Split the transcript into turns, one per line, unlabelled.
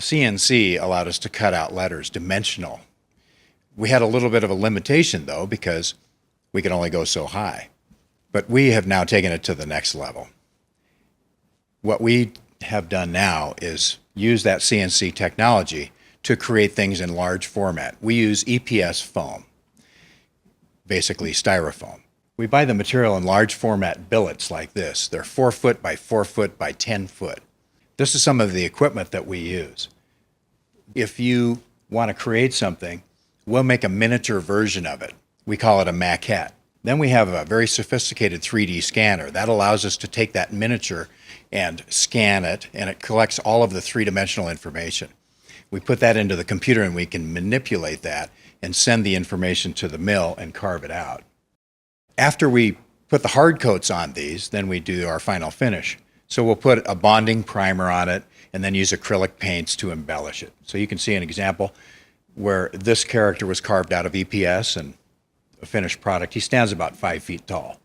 CNC allowed us to cut out letters, dimensional. We had a little bit of a limitation, though, because we could only go so high. But we have now taken it to the next level. What we have done now is use that CNC technology to create things in large format. We use EPS foam, basically styrofoam. We buy the material in large format billets like this. They're 4 foot by 4 foot by 10 foot. This is some of the equipment that we use. If you want to create something, we'll make a miniature version of it. We call it a maquette. Then we have a very sophisticated 3D scanner. That allows us to take that miniature and scan it, and it collects all of the three-dimensional information. We put that into the computer and we can manipulate that and send the information to the mill and carve it out. After we put the hard coats on these, then we do our final finish. So we'll put a bonding primer on it and then use acrylic paints to embellish it. So you can see an example where this character was carved out of EPS and a finished product. He stands about 5 feet tall.